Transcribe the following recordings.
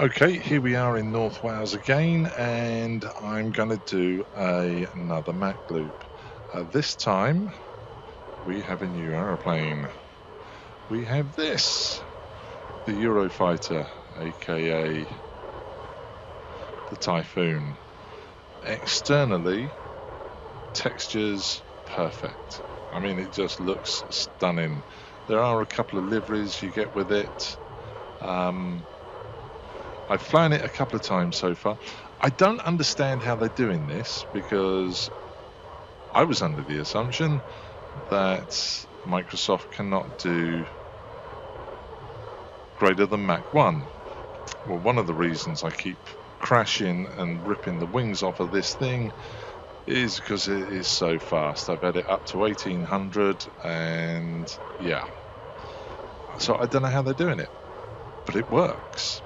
Okay, here we are in North Wales again, and I'm going to do another MachLoop. This time, we have a new aeroplane. We have this, the Eurofighter, aka the Typhoon. Externally, textures perfect. I mean, it just looks stunning. There are a couple of liveries you get with it. I've flown it a couple of times so far. I don't understand how they're doing this because I was under the assumption that Microsoft cannot do greater than Mach 1. Well, one of the reasons I keep crashing and ripping the wings off of this thing is because it is so fast. I've had it up to 1800 and yeah. So I don't know how they're doing it, but it works.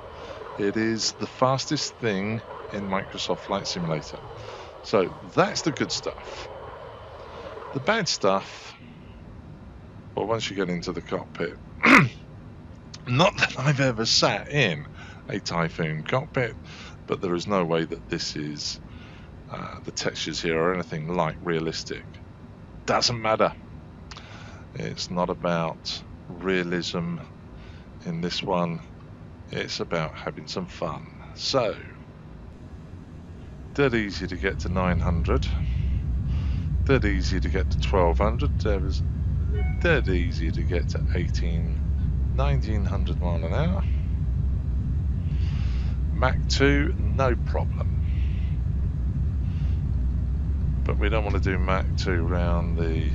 It is the fastest thing in Microsoft Flight Simulator. So that's the good stuff. The bad stuff, well, once you get into the cockpit, not that I've ever sat in a Typhoon cockpit, but there is no way that this is, the textures here are anything like realistic. Doesn't matter. It's not about realism in this one. It's about having some fun. So, dead easy to get to 900. Dead easy to get to 1200. There was dead easy to get to 1900 mile an hour. Mach 2, no problem. But we don't want to do Mach 2 around the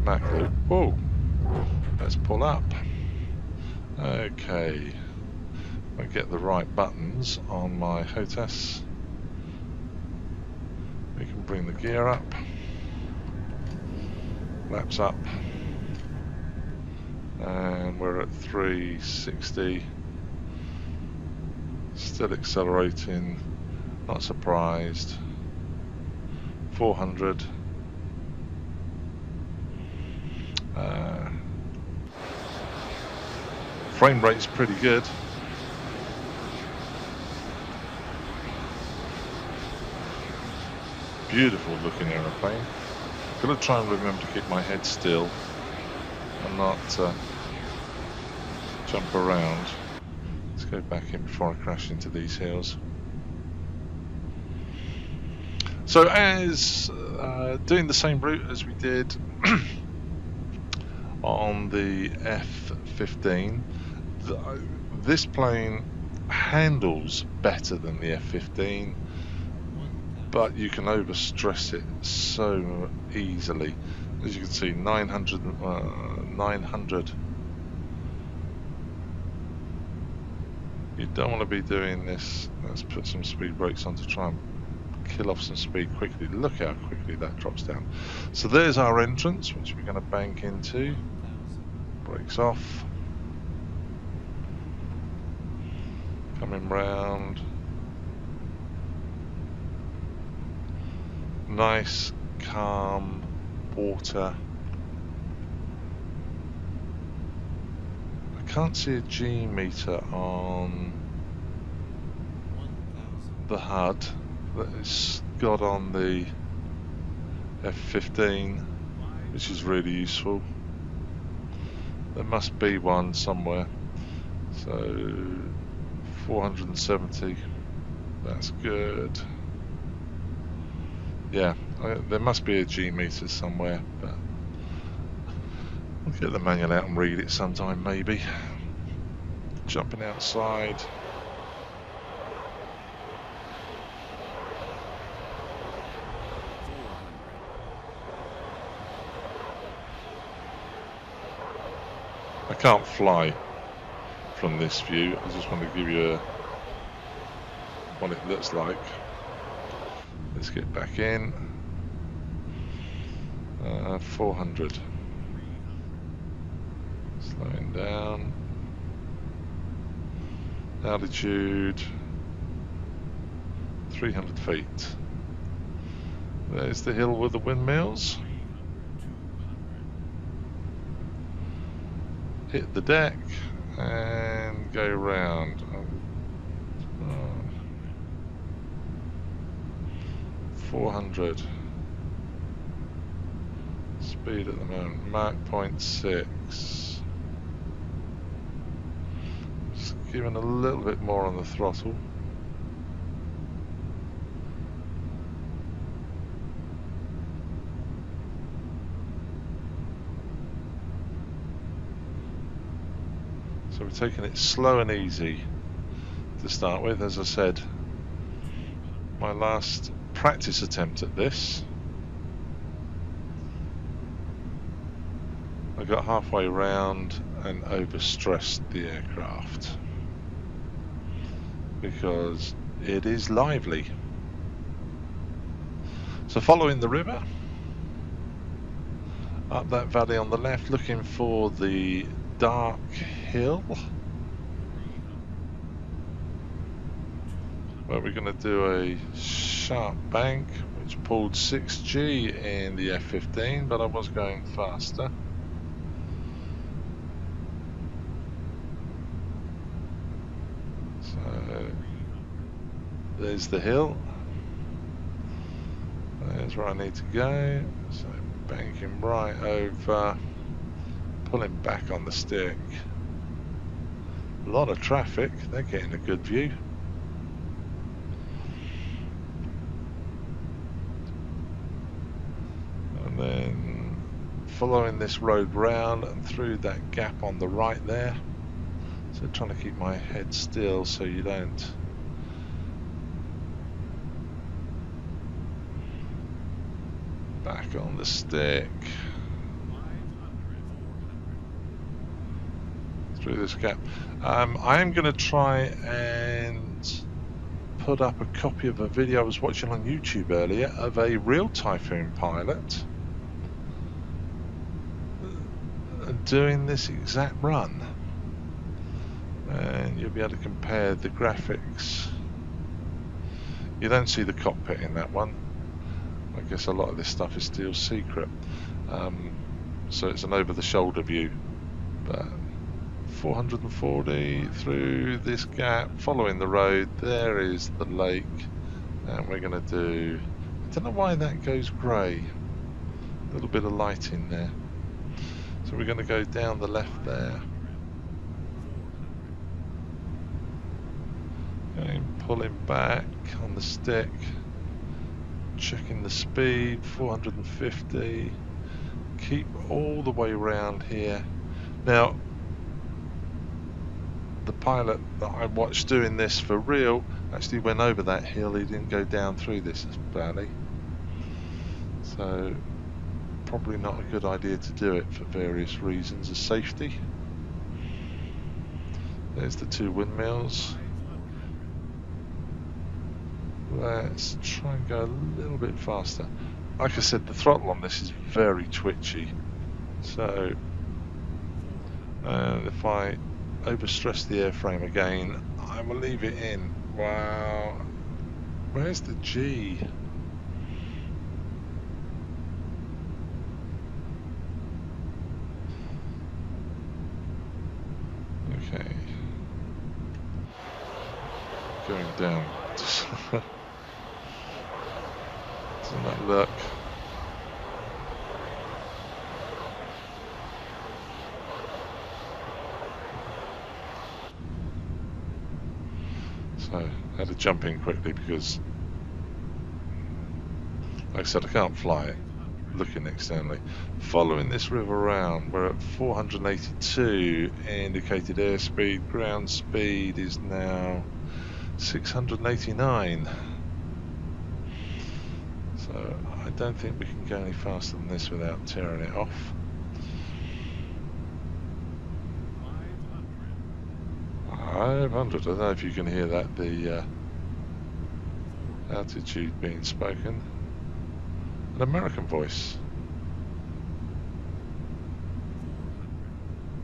MachLoop. Whoa, let's pull up. Okay, I get the right buttons on my HOTAS. We can bring the gear up, laps up, and we're at 360. Still accelerating, not surprised. 400. Frame rate's pretty good. Beautiful looking aeroplane. I'm going to try and remember to keep my head still and not jump around. Let's go back in before I crash into these hills. So as doing the same route as we did on the F-15, this plane handles better than the F-15, but you can overstress it so easily. As you can see, 900. You don't want to be doing this. Let's put some speed brakes on to try and kill off some speed quickly. Look how quickly that drops down. So there's our entrance, which we're going to bank into. Brakes off. Coming round. Nice, calm water. I can't see a G meter on the HUD that it's got on the F-15, which is really useful. There must be one somewhere. So 470, that's good. Yeah, there must be a G meter somewhere, but I'll get the manual out and read it sometime maybe. Jumping outside. I can't fly from this view. I just want to give you what it looks like. Let's get back in. 400. Slowing down. Altitude 300 feet. There's the hill with the windmills. Hit the deck and go round. 400 speed at the moment, Mach 0.6. Just giving a little bit more on the throttle. So we're taking it slow and easy to start with. As I said, my last practice attempt at this, I got halfway round and overstressed the aircraft because it is lively. So following the river up that valley on the left, looking for the dark hill where we're going to do a sharp bank which pulled 6G in the F-15, but I was going faster. So there's the hill, there's where I need to go. So banking right over, pulling back on the stick. A lot of traffic, they're getting a good view. And then following this road round and through that gap on the right there. So trying to keep my head still so you don't back on the stick. Through this gap. I am going to try and put up a copy of a video I was watching on YouTube earlier of a real Typhoon pilot doing this exact run, and you'll be able to compare the graphics. You don't see the cockpit in that one. I guess a lot of this stuff is still secret, so it's an over-the-shoulder view. But 440 through this gap, following the road, there is the lake, and we're going to do, I don't know why that goes grey, a little bit of light in there. So we're going to go down the left there, and pulling back on the stick, checking the speed, 450, keep all the way around here. Now the pilot that I watched doing this for real actually went over that hill, he didn't go down through this valley, so probably not a good idea to do it for various reasons of safety. There's the two windmills. Let's try and go a little bit faster. Like I said, the throttle on this is very twitchy, so if I overstress the airframe again, I will leave it in. Wow, where's the G? Okay, going down. Doesn't that look? So I had to jump in quickly because, like I said, I can't fly it looking externally. Following this river around, we're at 482 indicated airspeed. Ground speed is now 689. So I don't think we can go any faster than this without tearing it off. 500. I don't know if you can hear that, the altitude being spoken. An American voice.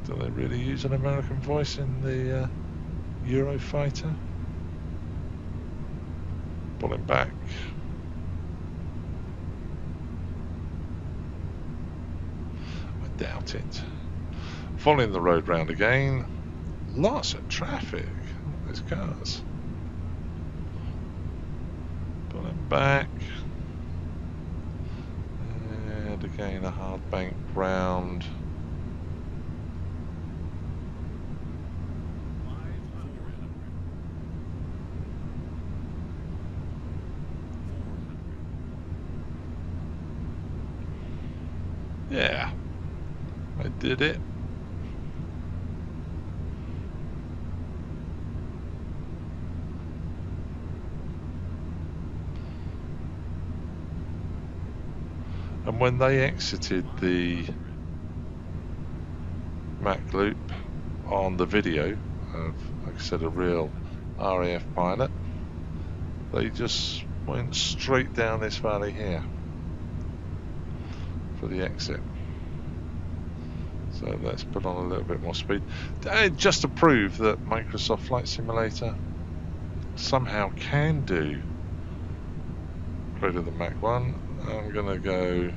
Do they really use an American voice in the Eurofighter? Pulling back. I doubt it. Following the road round again. Lots of traffic. There's cars. Pulling back. And again a hard bank round. Yeah, I did it. And when they exited the MachLoop on the video of, like I said, a real RAF pilot, they just went straight down this valley here for the exit. So let's put on a little bit more speed. Just to prove that Microsoft Flight Simulator somehow can do greater than Mach 1, I'm going to go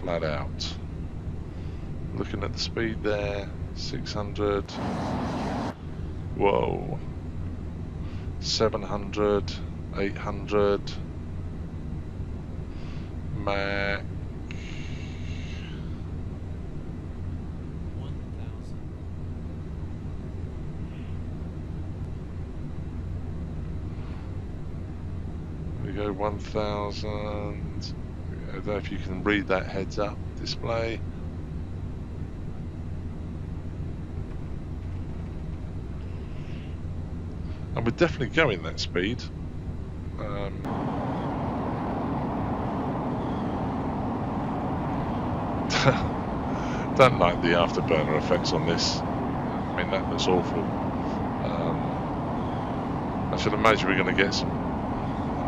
flat out. Looking at the speed there, 600. Whoa. 700, 800. Mach. We go 1000. I don't know if you can read that heads up display. And we're definitely going that speed. Don't like the afterburner effects on this. I mean, that looks awful. I should imagine we're going to get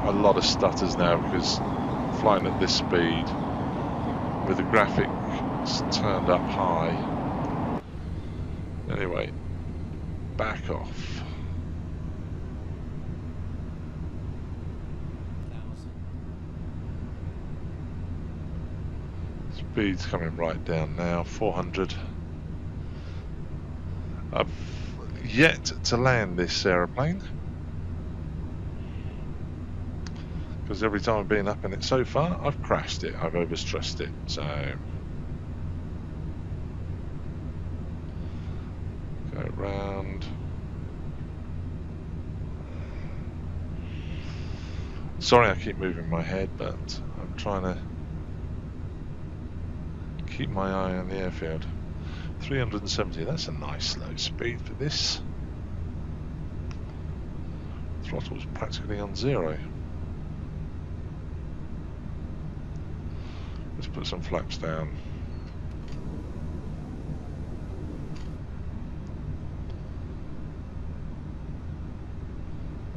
a lot of stutters now, because flying at this speed with the graphics turned up high. Anyway, back off. Speed's coming right down now, 400. I've yet to land this aeroplane, because every time I've been up in it so far, I've crashed it, I've overstressed it. So go round. Sorry I keep moving my head, but I'm trying to keep my eye on the airfield. 370, that's a nice slow speed for this. Throttle's practically on zero. Let's put some flaps down.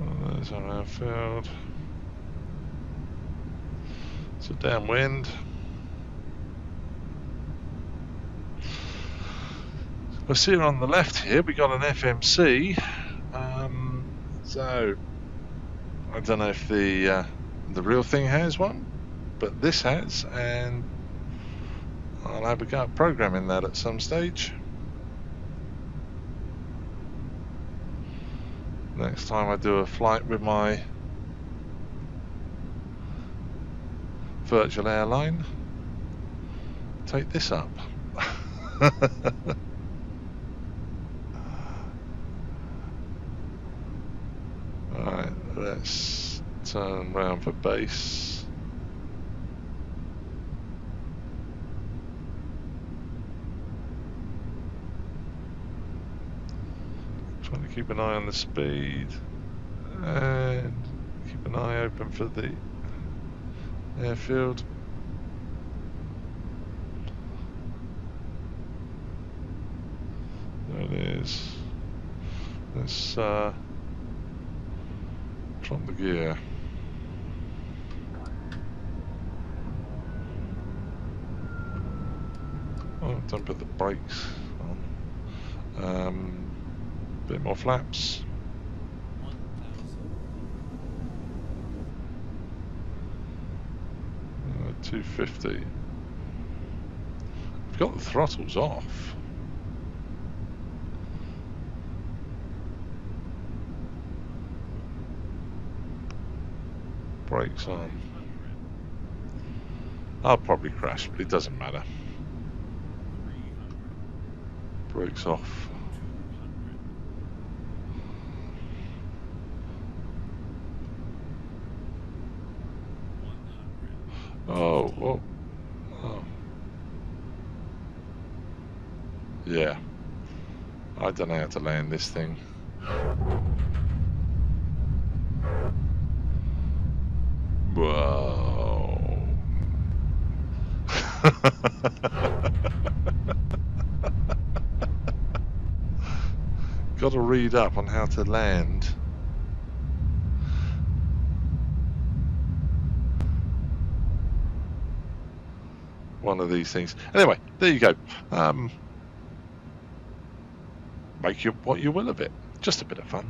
Oh, there's our airfield. It's a downwind. We'll see on the left here, we got an FMC. So I don't know if the real thing has one, but this has, and I'll have a go at programming that at some stage. Next time I do a flight with my virtual airline, take this up. Alright, let's turn round for base. Trying to keep an eye on the speed and keep an eye open for the airfield. There it is. Let's drop the gear. Oh, don't put the brakes on. Bit more flaps. 250. I've got the throttles off. Brakes on. I'll probably crash, but it doesn't matter. Brakes off. Oh, oh, oh. Yeah. I don't know how to land this thing. Whoa. Got to read up on how to land. One of these things. Anyway, there you go. Make what you will of it. Just a bit of fun.